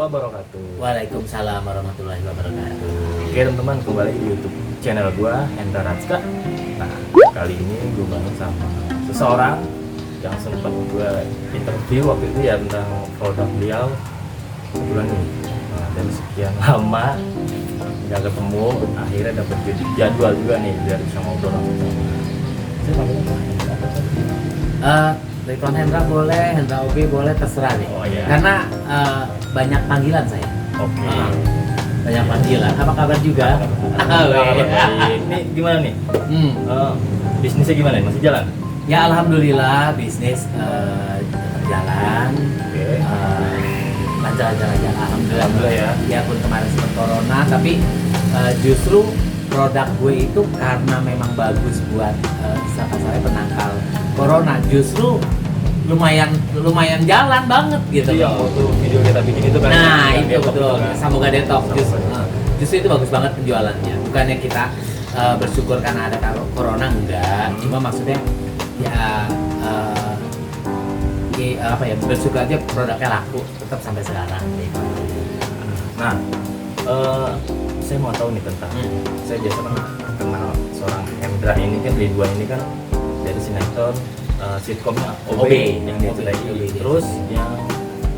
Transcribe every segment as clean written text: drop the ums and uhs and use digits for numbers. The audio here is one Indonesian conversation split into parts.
wabarakatuh. Waalaikumsalam warahmatullahi wabarakatuh. Oke teman-teman, kembali di YouTube channel gua Hendra Ratska. Nah, kali ini gue bareng sama seseorang yang sempat gua interview waktu itu ya tentang produk beliau. Kebetulan nih, dari sekian lama nggak ketemu, akhirnya dapat jadwal juga nih biar bisa ngobrol langsung sama. Saya panggilnya apa? Ridwan Hendra boleh, Hendra Obi boleh, terserah nih. Oh iya. Karena banyak panggilan saya. Oke. Banyak panggilan. Apa kabar juga? Ini gimana nih? Bisnisnya gimana nih? Masih jalan? Ya alhamdulillah bisnis tetap jalan. Oke. Lancar-lancar alhamdulillah ya. Ya pun kemarin sempat corona, tapi justru produk gue itu karena memang bagus buat saya penangkal corona, justru lumayan jalan banget gitu. Itu yang waktu video kita bikin itu kan. Nah yang itu detox betul, kan? Samoga Detox justru, Samoga. justru itu bagus banget penjualannya. Bukannya kita bersyukur karena ada corona, enggak. Cuma maksudnya ya bersyukur aja produknya laku tetap sampai sekarang gitu. Nah, saya mau tahu nih tentang saya biasa kan kenal seorang Hendra ini kan, Ridwan ini kan dari sinetron sitkomnya OB yang dia OB. ceritain. Terus yang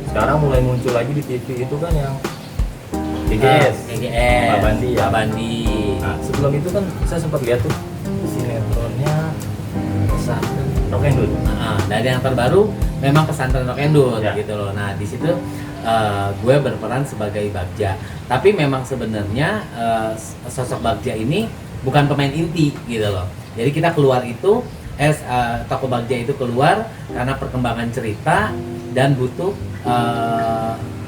sekarang mulai muncul lagi di TV itu kan yang GGS, Mbak Bandi ya. Mbak Bandi. Nah, sebelum itu kan saya sempat lihat tuh sinetronnya Pesantren Rock and Roll. Dari yang terbaru memang Pesantren Rock and Roll Ya. gitu loh. Nah di situ gue berperan sebagai Bagja. Tapi memang sebenarnya sosok Bagja ini bukan pemain inti gitu loh. Jadi kita keluar itu tokoh Bagja itu keluar karena perkembangan cerita dan butuh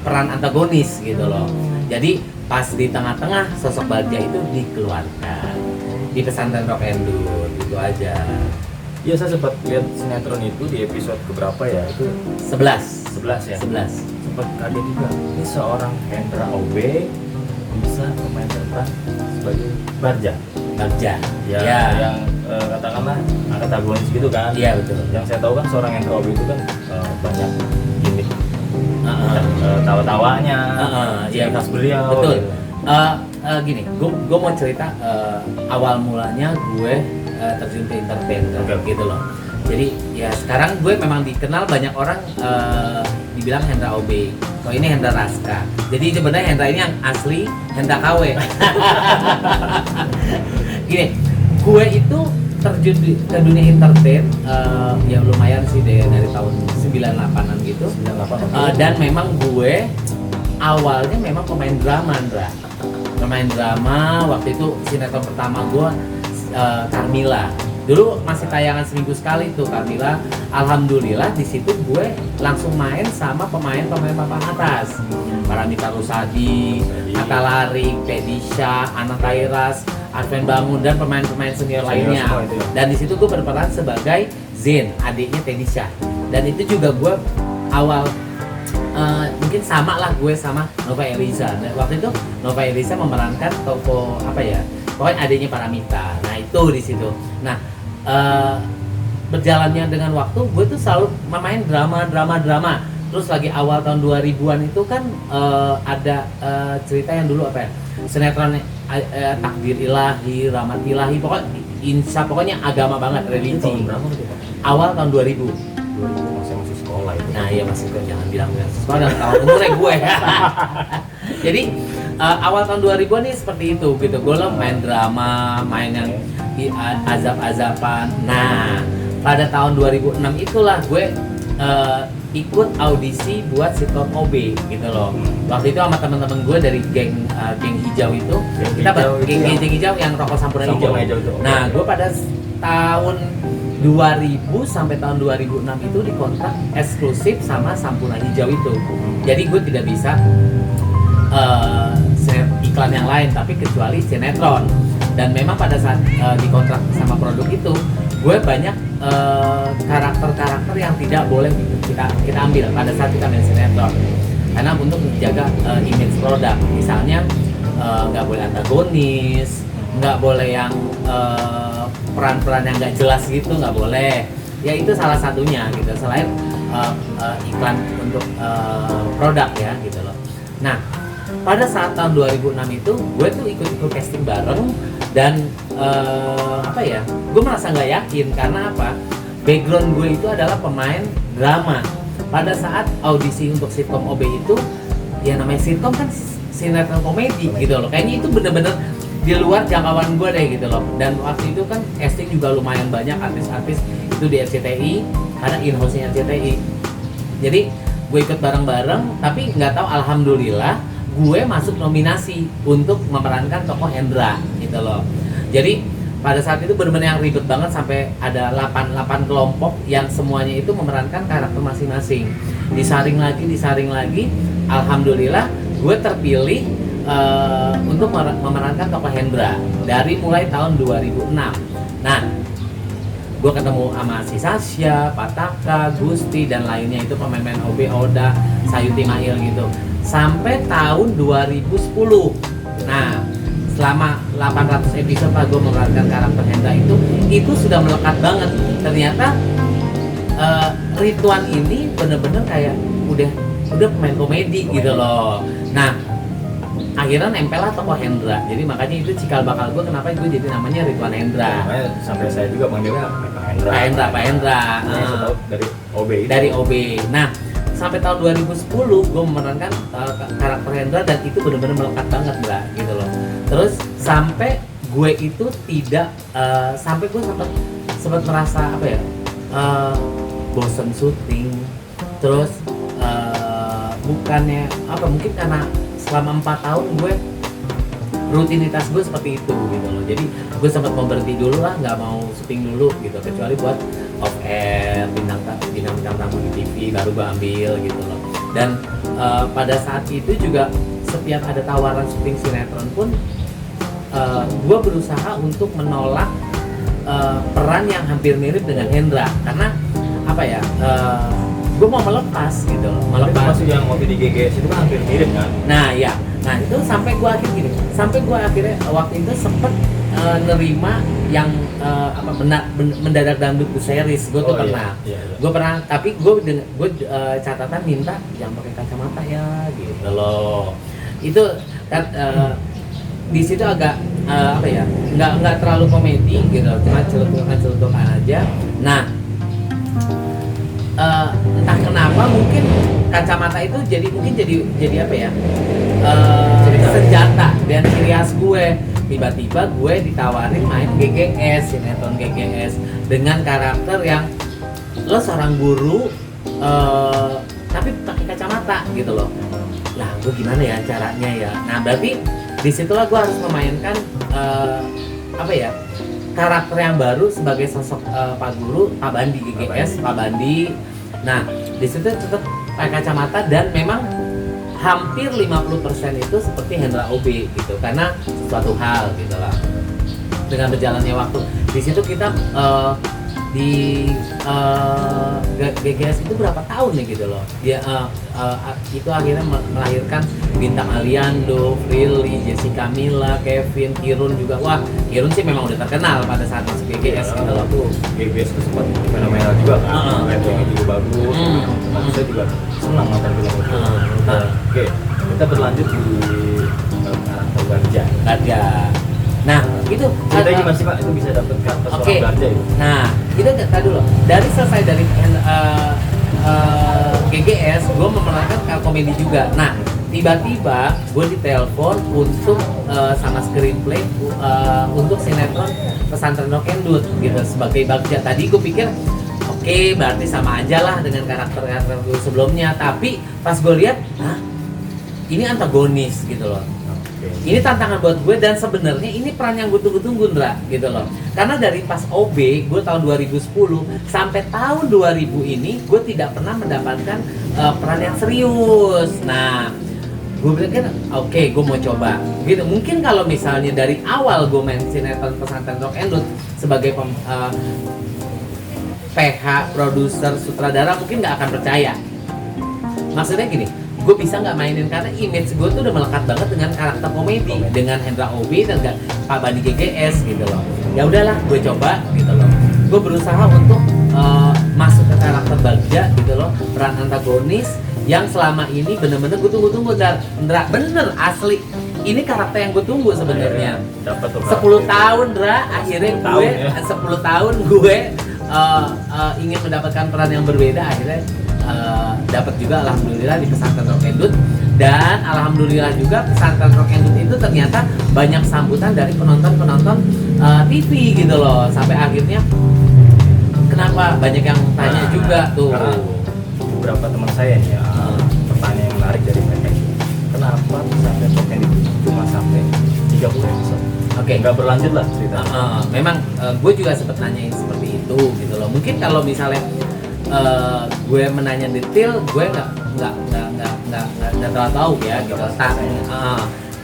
peran antagonis gitu loh. Jadi pas di tengah-tengah sosok Bagja itu dikeluarkan di Pesantren Rock and Roll gitu aja. Iya, saya sempat lihat sinetron itu di episode keberapa ya? Itu 11 ya. 11. Sempat kaget juga. Ini seorang Hendra OB bisa memainkan peran sebagai Barja. Bagja. Ya, yang katakanlah antagonis gitu kan. Iya betul. Yang saya tahu kan seorang Hendra OB itu kan banyak gimmick, tawa-tawanya, iya khas beliau. betul. Gitu. Gini, gue mau cerita awal mulanya gue terjun ke entertainment gitu loh. Jadi ya sekarang gue memang dikenal banyak orang dibilang Hendra OB. Oh ini Hendra Raska. Jadi sebenarnya Hendra ini yang asli Hendra KW. Gini, gue itu terjun ke dunia entertain ya lumayan sih dari tahun 98-an gitu. 98. Dan memang gue awalnya memang pemain drama, Andra. Pemain drama, waktu itu sinetron pertama gue Carmila. Dulu masih tayangan seminggu sekali tuh Carmila. Alhamdulillah di situ gue langsung main sama pemain papan atas. Paramita Rusadi, Atta Larik, Pedisha, Ana Kairas, Arven Bangun dan pemain-pemain senior lainnya. Dan di situ gue berperan sebagai Zen, adiknya Pedisha. Dan itu juga gue awal mungkin sama lah gue sama Nova Eliza. Nah, waktu itu Nova Eliza memerankan tokoh apa ya? Pokoknya adiknya Paramita. Nah itu di situ. Nah berjalannya dengan waktu, gue tuh selalu main drama. Terus lagi awal tahun 2000-an itu kan ada cerita yang dulu apa ya? Sinetron Takdir Ilahi, Rahmat Ilahi, pokoknya agama banget, religi. Awal tahun 2000. 2000 masih sekolah itu. Nah iya masih kok, jangan bilang sekolah dan tahun umurnya gue. Jadi awal tahun 2000-an nih seperti itu gitu. Gue main drama, main yang azab-azaban. Nah pada tahun 2006 itulah gue ikut audisi buat sitkom OB gitu loh. Waktu itu sama teman-teman gue dari geng hijau itu, geng hijau yang rokok Sampurna hijau. Nah gue pada tahun 2000 sampai tahun 2006 itu dikontrak eksklusif sama Sampurna Hijau itu. Jadi gue tidak bisa iklan yang lain, tapi kecuali sinetron. Dan memang pada saat dikontrak sama produk itu, gue banyak karakter-karakter yang tidak boleh kita ambil pada saat kita main sinetron. Karena untuk menjaga image produk, misalnya nggak boleh antagonis, nggak boleh yang peran-peran yang nggak jelas gitu, nggak boleh. Ya itu salah satunya gitu, selain iklan untuk produk ya gitu loh. Nah, pada saat tahun 2006 itu gue tuh ikut casting bareng dan apa ya, gue merasa nggak yakin karena apa, background gue itu adalah pemain drama. Pada saat audisi untuk sitkom OB itu, ya namanya sitkom kan sinetron komedi gitu loh, kayaknya itu bener-bener di luar jangkauan gue deh gitu loh. Dan waktu itu kan casting juga lumayan banyak artis-artis itu di RCTI karena in-house-nya RCTI. Jadi gue ikut bareng-bareng, tapi nggak tahu, alhamdulillah gue masuk nominasi untuk memerankan tokoh Hendra gitu loh. Jadi pada saat itu benar-benar yang ribet banget, sampai ada 8 kelompok yang semuanya itu memerankan karakter masing-masing. Disaring lagi, alhamdulillah gue terpilih untuk memerankan tokoh Hendra dari mulai tahun 2006. Nah, gue ketemu sama si Sasha, Pataka, Gusti dan lainnya itu pemain-pemain OB, Oda, Sayuti Mail gitu sampai tahun 2010. Nah, selama 800 episode lah gue memerankan karakter Hendra itu sudah melekat banget. Ternyata Ridwan ini bener-bener kayak udah pemain komedi gitu loh. Nah, akhirnya nempel lah tokoh Hendra. Jadi makanya itu cikal bakal gue kenapa gue jadi namanya Ridwan Hendra. Makanya sampai saya juga manggilnya Pak Hendra. Dari OB itu. Dari OB. Nah, sampai tahun 2010 gue memerankan karakter Hendra dan itu benar-benar melekat banget lah gitu loh. Terus sampai gue itu tidak sampai gue sempat merasa apa ya, bosen syuting. Terus bukannya apa, mungkin karena selama 4 tahun gue rutinitas gue seperti itu gitu loh. Jadi gue sempat mau berhenti dulu lah, nggak mau syuting dulu gitu, kecuali buat off air, bintang tamu di TV baru gue ambil gitu loh. Dan pada saat itu juga setiap ada tawaran syuting sinetron pun gue berusaha untuk menolak peran yang hampir mirip dengan Hendra, karena apa ya, gue mau melepas gitu loh. Melepas yang ngopi di GGS itu kan hampir mirip kan. Nah ya, nah itu sampai gue akhirnya waktu itu sempet nerima yang mendadak dangdut series. Gue tuh pernah. Gue pernah, tapi gue catatan minta jangan pakai kacamata ya gitu loh. Itu kan di situ agak apa ya, nggak terlalu komedi gitu, cuma celutukan aja. Nah, entah kenapa mungkin kacamata itu jadi apa ya, senjata dan ciri khas gue. Tiba-tiba gue ditawarin main GGS, sinetron GGS dengan karakter yang lo seorang guru tapi pakai kacamata gitu loh. Lah gue gimana ya caranya ya. Nah berarti disitulah gue harus memainkan apa ya, karakter yang baru sebagai sosok Pak Guru, Pak Bandi GGS, Pak Bandi. Nah, di situ tetap pakai kacamata dan memang hampir 50% itu seperti Hendra OB gitu, karena suatu hal gitu lah. Dengan berjalannya waktu, di situ kita di GGS itu berapa tahun nih gitu loh. Dia itu akhirnya melahirkan bintang Aliando, Prilly, Jessica Mila, Kevin, Kirun juga. Wah, Kirun sih memang udah terkenal pada saat masuk GGS gitu loh. Tuh GGS itu sempat fenomenal juga kan. Ratingnya juga bagus. Saya juga senang nonton film itu. Oke, kita berlanjut di karakter Garja. Nah, itu kita gimana sih Pak, itu bisa dapet karakter seorang Garja itu? Nah, itu kita dulu. Dari selesai dari GGS, gue memerankan komedi juga. Nah, tiba-tiba gue ditelepon untuk sama screenplay untuk sinetron Pesantren Rokendut gitu sebagai Bagja. Tadi gue pikir oke, berarti sama aja lah dengan karakter-karakter gue sebelumnya. Tapi pas gue lihat, ini antagonis gitu loh. Ini tantangan buat gue dan sebenarnya ini peran yang gue tunggu-tunggu Ndra gitu loh. Karena dari pas OB gue tahun 2010 sampai tahun 2000 ini gue tidak pernah mendapatkan peran yang serius. Nah, gue pikir oke, gue mau coba gitu. Mungkin kalau misalnya dari awal gue main sinetron Pesantren Rokendut sebagai PH, produser, sutradara mungkin nggak akan percaya. Maksudnya gini, gue bisa nggak mainin karena image gue tuh udah melekat banget dengan karakter komedi, dengan Hendra OB dan Pak Bandi GGS gitu loh. Ya udahlah, gue coba gitu loh. Gue berusaha untuk masuk ke karakter Bagja gitu loh, peran antagonis yang selama ini bener-bener gue tunggu-tunggu Ndra, bener asli ini karakter yang gue tunggu sebenarnya. Dapat tuh 10 tahun Ndra, akhirnya 10 gue tahun, ya. 10 tahun gue ingin mendapatkan peran yang berbeda, akhirnya dapat juga alhamdulillah di Pesantren Rock and Dut. Dan alhamdulillah juga Pesantren Rock and Dut itu ternyata banyak sambutan dari penonton-penonton TV gitu loh, sampai akhirnya kenapa banyak yang tanya juga tuh. Karena beberapa teman saya nih pertanyaan yang menarik dari mereka itu, kenapa Pesantren Rock and Dut cuma sampai 30 episode? Oke. Nggak berlanjut lah cerita. Memang gue juga sempat nanyain seperti itu gitu loh. Mungkin kalau misalnya gue menanya detail, gue nggak terlalu tahu ya gitu.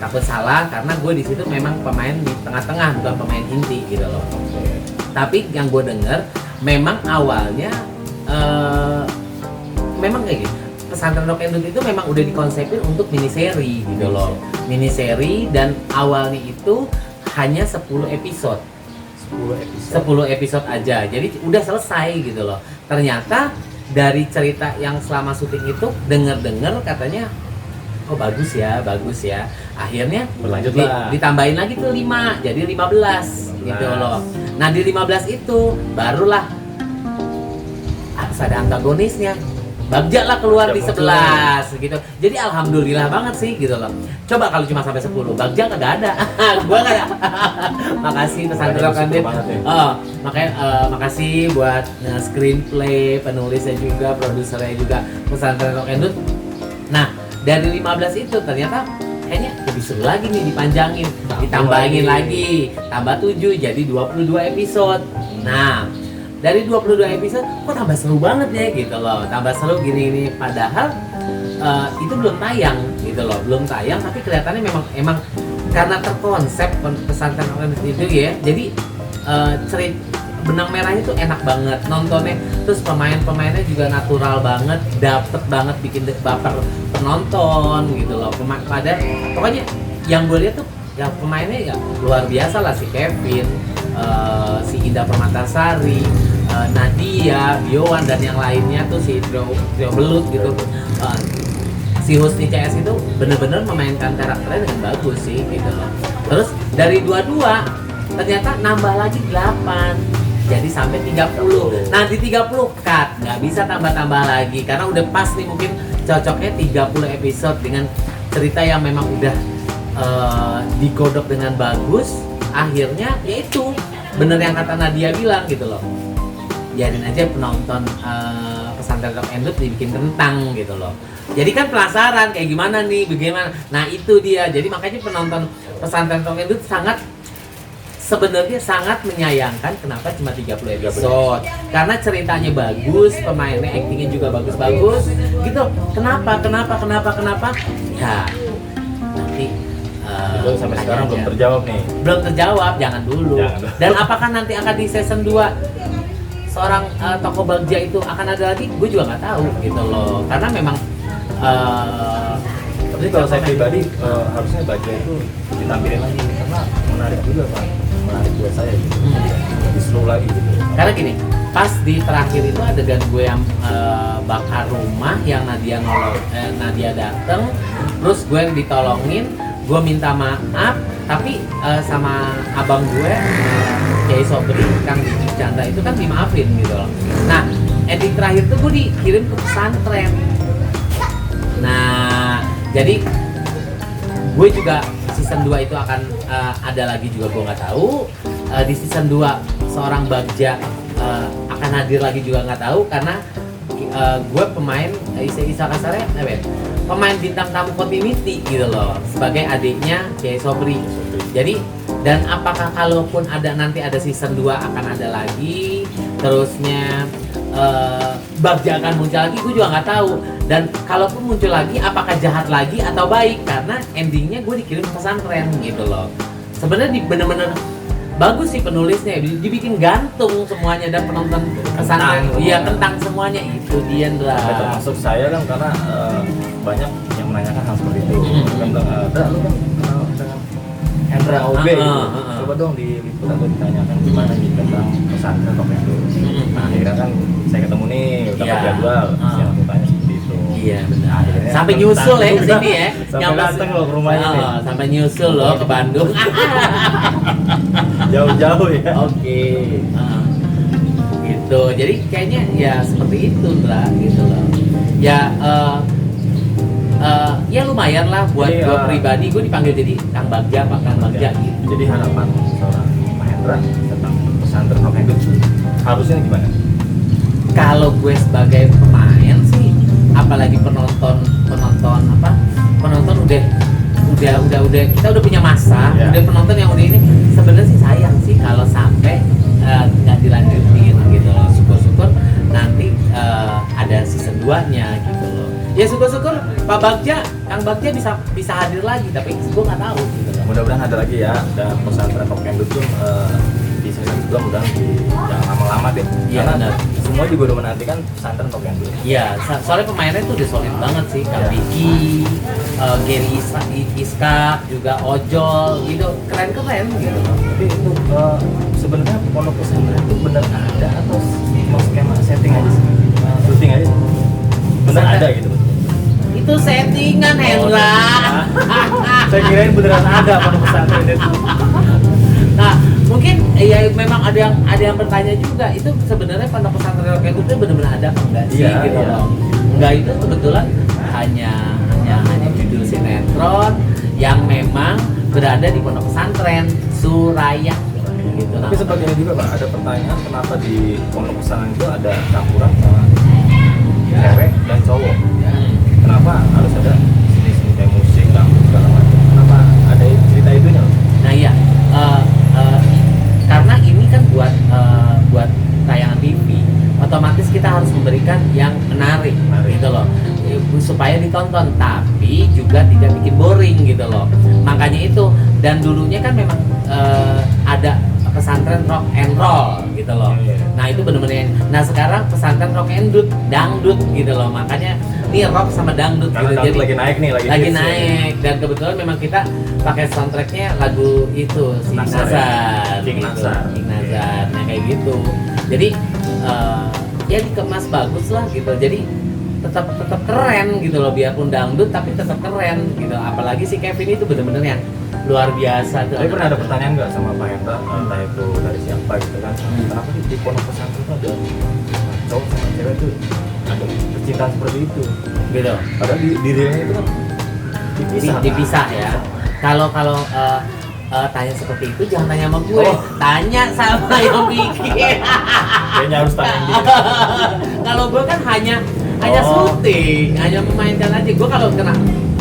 Takut salah karena gue di situ memang pemain di tengah-tengah, bukan pemain inti gitu loh. Tapi yang gue dengar memang awalnya memang kayak gitu. Pesantren Rock and Dut itu memang udah dikonsepin untuk miniseri gitu loh. Miniseri, dan awalnya itu hanya 10 episode. 10 episode aja. Jadi udah selesai gitu loh. Ternyata dari cerita yang selama syuting itu denger katanya oh bagus ya. Akhirnya Berlanjut lah. ditambahin lagi tuh 5, jadi 15 gitu loh. Nah, di 15 itu barulah harus ada antagonisnya. Bagja lah keluar di 11 gitu. Jadi alhamdulillah banget sih gitu loh. Coba kalau cuma sampai 10, Bagja kagak ada. Gua kayak makasih Pesantren Rock and Dut. Makanya makasih buat screenplay, penulisnya juga, produsernya juga Pesantren Rock and Dut. Nah, dari 15 itu ternyata kayaknya lebih seru lagi nih, dipanjangin, ditambahin lagi, tambah 7 jadi 22 episode. Nah, dari 22 episode kok tambah seru banget ya gitu loh, tambah seru gini padahal itu belum tayang gitu loh, belum tayang, tapi kelihatannya memang karena terkonsep Pesantren Rock and Dut itu ya, jadi cerita benang merahnya tuh enak banget nontonnya, terus pemainnya juga natural banget, dapet banget bikin baper penonton gitu loh. Pokoknya yang gue lihat tuh ya pemainnya ya luar biasa lah, si Kevin, si Indah Permatasari, Nadia, Biowan, dan yang lainnya tuh si Trio Belut gitu. Si Husni CS itu bener-bener memainkan karakternya dengan bagus sih gitu loh. Terus dari 22 ternyata nambah lagi 8 jadi sampai 30. Nah di 30 cut, nggak bisa tambah-tambah lagi karena udah pas nih, mungkin cocoknya 30 episode dengan cerita yang memang udah digodok dengan bagus. Akhirnya yaitu bener yang kata Nadia bilang gitu loh, biarin aja penonton Pesantren Rock and Dut dibikin kentang gitu loh. Jadi kan penasaran kayak gimana nih, bagaimana. Nah itu dia, jadi makanya penonton Pesantren Rock and Dut sebenarnya sangat menyayangkan kenapa cuma 30 episode. Karena ceritanya bagus, pemainnya actingnya juga bagus-bagus gitu. Kenapa? Ya nanti Itu sampai sekarang belum terjawab nih. Belum terjawab, jangan dulu. Dan apakah nanti akan di season 2 seorang tokoh Bagja itu akan ada lagi? Gue juga nggak tahu gitu loh. Karena memang tapi kalau saya pribadi harusnya Bagja itu ditampilin lagi karena menarik juga Pak. Menarik buat saya gitu. Lebih slow lagi gitu. Karena gini, pas di terakhir itu adegan gue yang bakar rumah yang Nadia dateng, terus gue yang ditolongin, gue minta maaf, tapi sama abang gue, Kiai Sobri, Kang Didi Chandra itu kan dimaafin gitu loh. Nah, ending terakhir tuh gue dikirim ke pesantren. Nah, jadi gue juga season 2 itu akan ada lagi juga, gue nggak tahu. Di season 2 seorang Bagja akan hadir lagi juga nggak tahu, karena gue pemain Isa kasarnya pemain bintang tamu continuity gitu loh, sebagai adiknya Kiai Sobri. Jadi, dan apakah kalaupun nanti ada season 2 akan ada lagi, terusnya Bagja akan muncul lagi, gue juga nggak tahu. Dan kalaupun muncul lagi, apakah jahat lagi atau baik? Karena endingnya gue dikirim ke pesantren gitu loh. Sebenarnya bener-bener bagus sih penulisnya, dibikin gantung semuanya, dan penonton pesantren iya kentang semuanya. Itu dia Ndra. Termasuk saya kan, karena banyak yang menanyakan hal seperti itu. Kan lu kan kenal dengan Hendra OB gitu. Coba dong diliput atau ditanyakan gimana nih tentang pesantren Rock and Dut. Nah akhirnya kan saya ketemu nih, udah jadwal, saya langsung tanya seperti itu. Iya benar. Akhirnya Sampai datang nyusul ya ke juga. sini ya. Sampai datang loh ke rumahnya nih. Sampai nyusul loh ke Bandung. Jauh-jauh ya. Oke. Gitu. Jadi kayaknya ya seperti itu, Ndra, gitu loh. Ya ya lumayan lah buat Jadi, gue pribadi, gue dipanggil jadi Kang Bagja, Pak Kang Bagja gitu. Jadi harapan seorang Mahendra tentang pesantren Rock and Roll harusnya gimana? Kalau gue sebagai pemain sih, apalagi penonton udah kita udah punya masa, Ya. udah penonton yang udah ini, sebenarnya sih sayang sih kalau sampai nggak dilanjutin gitu loh. Syukur-syukur nanti ada season 2-nya gitu loh. Ya syukur-syukur Pak Bagja, Kang Bagja bisa hadir lagi, tapi gue nggak tahu gitu loh. Mudah-mudahan ada lagi ya, dan pesantren Rock and Roll tuh di season 2 mudah-mudahan jangan lama-lama deh. Iya, Karena benar. semua juga udah menantikan pesantren Rock and Roll. Iya, soalnya pemainnya tuh udah solid banget sih, Kang Iya. Vicky, Gary Iska, juga Ojol, gitu, keren-keren gitu loh. Tapi itu sebenarnya pondok pesantren itu benar ada atau mau skema setting aja sih? Syuting aja sih? Benar ada gitu? Itu settingan, Hendra. Saya kirain beneran ada pondok pesantren itu. Nah, mungkin ya memang ada yang bertanya juga, itu sebenarnya pondok pesantren Rock and Roll itu benar-benar ada apa enggak sih Iya, gitu iya. loh. Enggak, itu kebetulan hanya judul sinetron yang memang berada di pondok pesantren Suraya gitu. Tapi sebagian juga Pak, ada pertanyaan kenapa di pondok pesantren itu ada campuran sama cewek dan cowok. Hmm. Kenapa harus ada seni-seni kayak musik, dangdut segala macam? Kenapa ada cerita itunya? Nah iya, karena ini kan buat tayangan TV, otomatis kita harus memberikan yang menarik gitu loh, supaya ditonton, tapi juga tidak bikin boring gitu loh. Makanya itu, dan dulunya kan memang ada pesantren rock and roll gitu loh. Nah itu bener-bener. Nah sekarang pesantren rock and dangdut gitu loh. Makanya ini rock sama dangdut Karena gitu. dangdut lagi naik nih, lagi hits ya. naik. Dan kebetulan memang kita pakai soundtracknya lagu itu si Nazar ya? Nazar, King gitu. Nazar. King Nazar. Nah kayak gitu. Jadi ya dikemas bagus lah gitu. Jadi tetap keren gitu loh, biarpun dangdut tapi tetap keren gitu. Apalagi si Kevin itu bener-bener yang luar biasa tuh. Tapi pernah ada pertanyaan nggak sama Pak Hendra, entah itu dari siapa gitu kan? Kenapa di pondok pesantren itu ada cowok sama cewek tuh ada percintaan seperti itu? Gitu. Padahal di realnya itu kan dipisah. Dipisah ya. Kalau tanya seperti itu jangan tanya sama gue, Oh. tanya sama yang bikin. Kayaknya harus tanya dia. Kalau gue kan hanya Oh. syuting, hanya memainkan aja. Gue kalau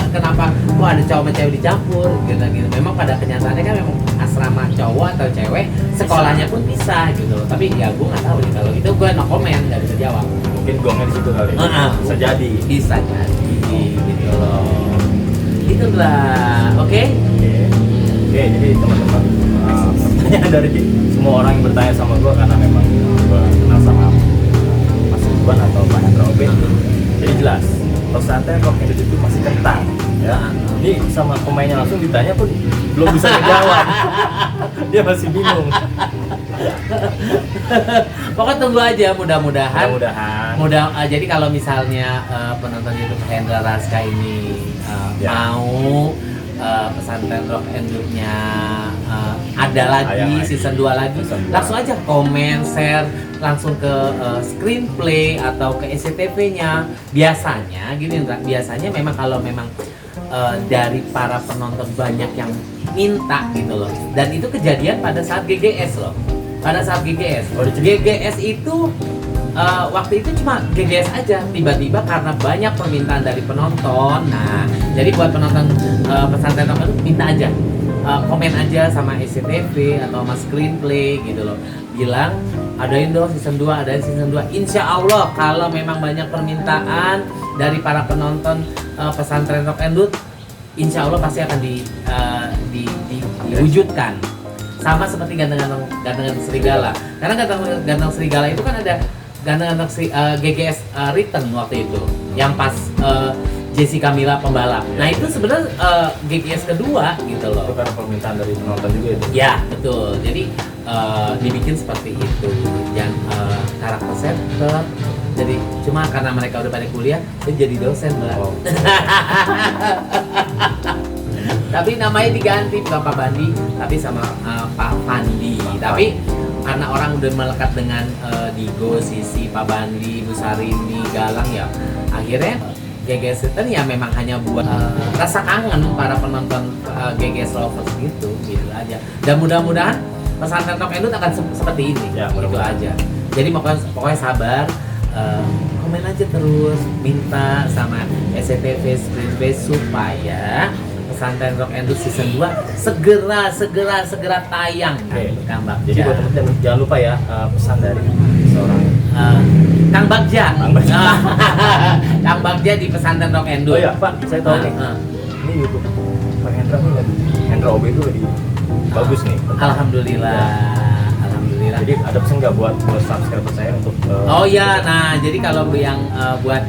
kenapa kok ada cowok sama cewek dicampur gitu. Memang pada kenyataannya kan memang asrama cowok atau cewek sekolahnya pun bisa gitu. Tapi ya gue nggak tahu nih, kalau itu gue no comment, nggak bisa jawab. Mungkin gongnya di situ kali. Bisa jadi. Bisa jadi gitu loh. Itulah, oke? Oke, jadi teman-teman, pertanyaan dari semua orang yang bertanya sama gue karena memang gue kenal sama Mas Iwan atau Pak Hendra Obe. Jadi jelas, pesantren Rock and Roll itu masih kentang. Ya, ini sama pemainnya langsung ditanya pun belum bisa menjawab. Dia masih bingung. Pokoknya tunggu aja, mudah-mudahan. Mudah-mudahan. Jadi kalau misalnya penonton YouTube Hendra Raska ini Ya. mau pesantren Rock and Roll-nya ada lagi, season 2 lagi, Season 2. langsung aja komen, share langsung ke screenplay atau ke SCTV-nya. Biasanya gini, biasanya memang kalau memang dari para penonton banyak yang minta gitu loh. Dan itu kejadian pada saat GGS loh. Pada saat GGS. Oh, diceritain. GGS itu waktu itu cuma GGS aja, tiba-tiba karena banyak permintaan dari penonton. Nah, jadi buat penonton pesantren Rock and Roll minta aja, komen aja sama SCTV atau sama screenplay gitu loh, bilang adain dong season 2, adain season 2. Insya Allah kalau memang banyak permintaan dari para penonton pesantren Rock and Roll, insya Allah pasti akan diwujudkan. Sama seperti ganteng-ganteng serigala, karena ganteng serigala itu kan ada ganteng GGS Return waktu itu, yang pas Jessica Mila pembalap. Nah itu sebenarnya GGS kedua gitu loh. Itu karena permintaan dari penonton juga itu. Ya betul. Jadi dibikin seperti itu, dan karakter center Jadi cuma karena mereka udah pada kuliah, saya jadi dosen Mbak. Oh. Tapi namanya diganti bukan Pak Bandi, tapi sama Pak Pandi. Tapi karena orang udah melekat dengan Digo, Sisi, Pak Bandi, Bu Sarini, Galang ya, akhirnya GGS itu ya memang hanya buat rasa kangen para penonton GGS lovers gitu aja. Dan mudah-mudahan pesantren Rock and Roll akan seperti ini, Ya, gitu mudah-mudahan. aja. Jadi pokoknya sabar, komen aja terus, minta sama SCTV Sprint Base supaya pesantren Rock and Roll season 2 segera tayang. Oke. Kang Bagja. Jadi buat teman-teman jangan lupa ya pesan dari seorang Kang Bagja. Kang Bagja. Kang Bagja di pesantren Rock and Oh Roll. ya Pak, saya tahu nih. Ini YouTube Pak Hendra nih lagi, Hendra OB itu lagi bagus nih. Alhamdulillah. Alhamdulillah. Jadi ada pesan nggak buat subscriber saya untuk Oh ya, nah jadi kalau yang buat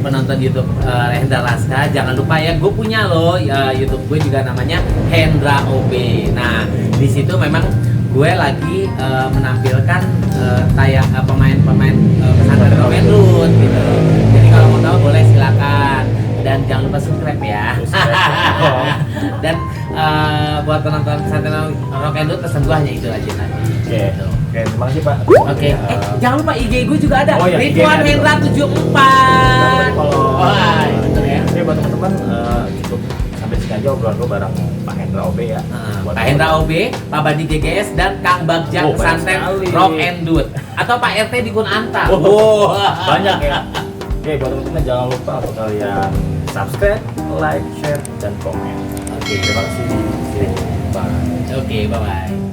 penonton YouTube Hendra Raska, jangan lupa ya, gue punya loh YouTube gue juga namanya Hendra OB. Nah di situ memang gue lagi menampilkan pemain-pemain pesantren Rock and Roll gitu. Jadi kalau mau tahu boleh silakan dan jangan lupa subscribe ya. Dan buat penonton pesantren Rock and Roll pesan gue hanya itu aja tadi. Oke, oke, terima kasih Pak. Oke, jangan lupa IG gue juga ada. Oh, iya, Ridwan IG-nya Hendra 74. Follow. Wah, betul ya. Oke buat teman-teman cukup sampai sini aja obrolan gue bareng Pak Hendra OB ya. Buat Pak Hendra OB, Pak Bandi GGS dan Kang Bagja Oh, banyak pesantren sekali. Rock and Roll atau Pak RT di Kunanta. Oh, banyak ya. Oke buat teman-teman jangan lupa untuk kalian subscribe, like, share, dan komen. Oke, Terima kasih. Bye. Oke, bye bye.